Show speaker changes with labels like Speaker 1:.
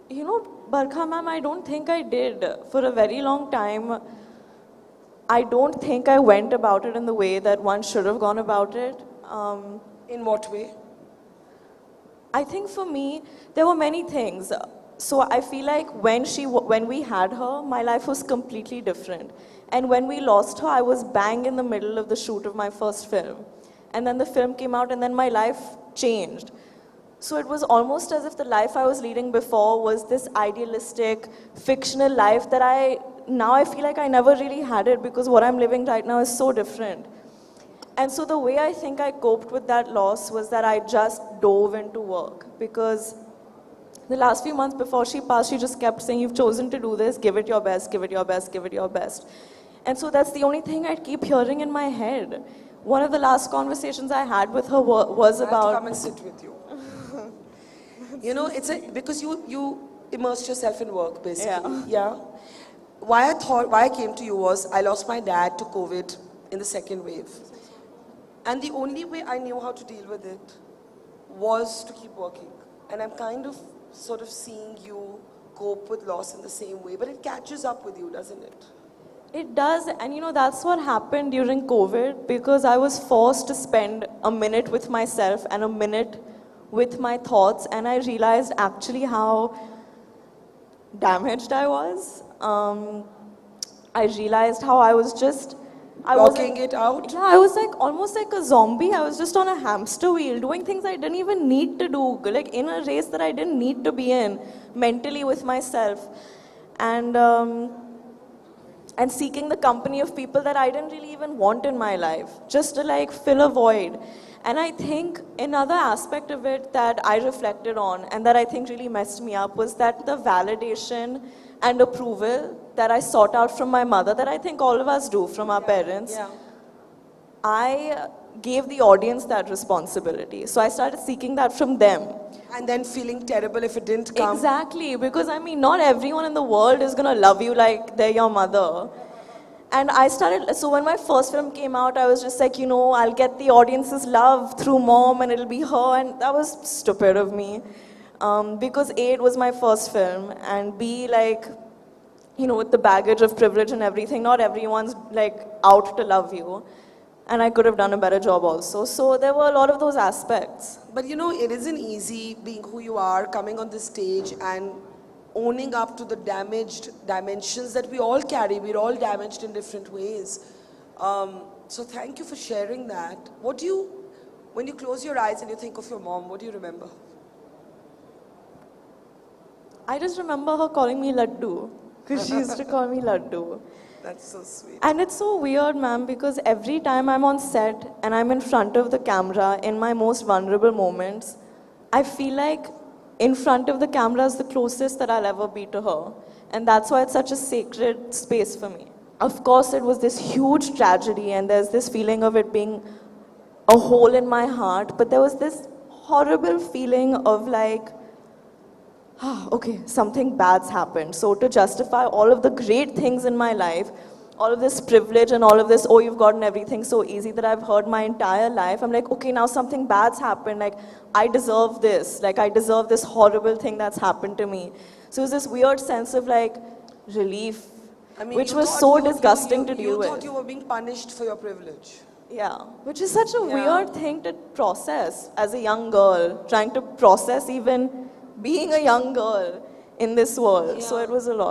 Speaker 1: You know, Barkha ma'am, I don't think I did. For a very long time, I don't think I went about it in the way that one should have gone about it.
Speaker 2: In what way?
Speaker 1: I think for me, there were many things. So I feel like when we had her, my life was completely different. And when we lost her, I was bang in the middle of the shoot of my first film. And then the film came out and then my life changed. So it was almost as if the life I was leading before was this idealistic, fictional life that now I feel like I never really had it because what I'm living right now is so different. And so the way I think I coped with that loss was that I just dove into work because the last few months before she passed, she just kept saying, you've chosen to do this, give it your best, give it your best, give it your best. And so that's the only thing I'd keep hearing in my head. One of the last conversations I had with her was about...
Speaker 2: I have to come and sit with you. You know, because you immersed yourself in work, basically. Yeah. Why I came to you was, I lost my dad to COVID in the second wave. And the only way I knew how to deal with it was to keep working. And I'm kind of sort of seeing you cope with loss in the same way, but it catches up with you, doesn't it?
Speaker 1: It does, and you know, that's what happened during COVID because I was forced to spend a minute with myself and a minute with my thoughts, and I realized actually how damaged I was. I realized how I was just...
Speaker 2: Blocking it out?
Speaker 1: Yeah, I was like almost like a zombie. I was just on a hamster wheel doing things I didn't even need to do, like in a race that I didn't need to be in, mentally with myself. And seeking the company of people that I didn't really even want in my life, just to like fill a void. And I think another aspect of it that I reflected on and that I think really messed me up was that the validation and approval that I sought out from my mother, that I think all of us do from our parents, I gave the audience that responsibility. So I started seeking that from them.
Speaker 2: And then feeling terrible if it didn't come.
Speaker 1: Exactly, because I mean, not everyone in the world is gonna love you like they're your mother. And so when my first film came out, I was just like, you know, I'll get the audience's love through mom and it'll be her, and that was stupid of me. Because A, it was my first film, and B, like, you know, with the baggage of privilege and everything, not everyone's like out to love you. And I could have done a better job also. So there were a lot of those aspects.
Speaker 2: But you know, it isn't easy being who you are, coming on the stage and owning up to the damaged dimensions that we all carry. We're all damaged in different ways. So thank you for sharing that. When you close your eyes and you think of your mom, what do you remember?
Speaker 1: I just remember her calling me Laddu, because she used to call me Laddu.
Speaker 2: That's so sweet.
Speaker 1: And it's so weird, ma'am, because every time I'm on set and I'm in front of the camera in my most vulnerable moments, I feel like in front of the camera is the closest that I'll ever be to her. And that's why it's such a sacred space for me. Of course, it was this huge tragedy and there's this feeling of it being a hole in my heart, but there was this horrible feeling of like, okay, something bad's happened. So to justify all of the great things in my life, all of this privilege and all of this, oh, you've gotten everything so easy that I've heard my entire life, I'm like, okay, now something bad's happened. Like, I deserve this. Like, I deserve this horrible thing that's happened to me. So it was this weird sense of like relief, which was so disgusting to deal with.
Speaker 2: You thought you were being punished for your privilege.
Speaker 1: Yeah, which is such a weird thing to process as a young girl, trying to process even being a young girl in this world. So it was a lot.